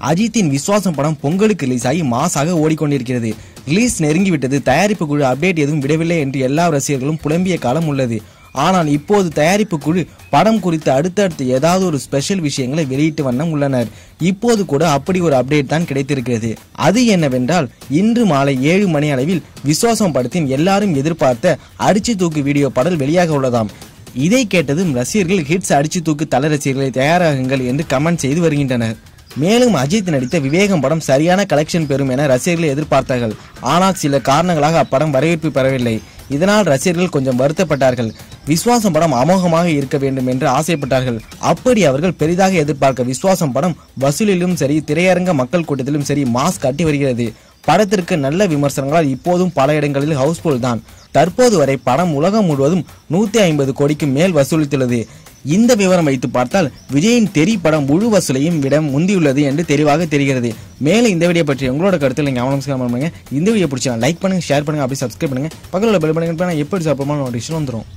அஜித்தின் விஸ்வாசம் படம் பொங்கலுக்கு ரிலீஸ் ஆகி மாசாக ஓடிக்கொண்டிருக்கிறது. ரிலீஸ் நெருங்கிவிட்டது, தயாரிப்பு குழு அப்டேட் எதுவும் விடவில்லை என்று எல்லா ரசிகர்களும் புலம்பிய காலம் உள்ளது. ஆனால் இப்போது தயாரிப்பு குழு படம் குறித்து அடுத்தடுத்து ஏதாவது ஒரு ஸ்பெஷல் விஷயங்களை வெளியிட்டு வண்ணம் உள்ளனர். இப்போது கூட அப்படி ஒரு அப்டேட் தான் கிடைத்திருக்கிறது. அது என்னவென்றால், இன்று மாலை 7 மணி அளவில் விஸ்வாசம் படத்தின் எல்லாரும் எதிர்பார்த்த அடிச்சு தூக்கு வீடியோ பாடல் வெளியாக உள்ளதாம். இதை கேட்டதும் ரசிகர்கள் ஹிட்ஸ் அடிச்சு தூக்கு தல ரசிகர்களை தயாராகுங்கள் என்று கமெண்ட் செய்து வருகின்றனர். மேலும் அஜித் நடித்த விவேகம் படம் சரியான கலெக்ஷன் பெறும் என ரசிகர்கள் எதிர்பார்த்தார்கள். ஆனால் சில காரணங்களாக அப்படம் வரவேற்பு பெறவில்லை. இதனால் ரசிகர்கள் கொஞ்சம் வருத்தப்பட்டார்கள். விஸ்வாசம் படம் அமோகமாக இருக்க வேண்டும் என்று ஆசைப்பட்டார்கள். அப்படி அவர்கள் பெரிதாக எதிர்பார்க்க விஸ்வாசம் படம் வசூலிலும் சரி, திரையரங்க மக்கள் கூட்டத்திலும் சரி மாஸ் காட்டி வருகிறது. படத்திற்கு நல்ல விமர்சனங்களால் இப்போதும் பல இடங்களில் ஹவுஸ்ஃபுல் தான். தற்போது வரை படம் உலகம் முழுவதும் 150 கோடிக்கு மேல் வசூலித்துள்ளது. இந்த விவரம் வைத்து பார்த்தால் விஜயின் தெறி படம் முழு வசூலையும் விட முந்தியுள்ளது என்று தெளிவாக தெரிகிறது. மேலும் இந்த வீடியோ பற்றி உங்களோட கருத்தில் நீங்க கவனம். இந்த வீடியோ பிடிச்சா லைக் பண்ணுங்க, ஷேர் பண்ணுங்க, அப்படி சப்ஸ்கிரைப் பண்ணுங்க. பக்கத்தில் உள்ள பெல் பட்டன் எப்படி சாப்பிடணும் நோட்டிஃபிகேஷன் வந்துடும்.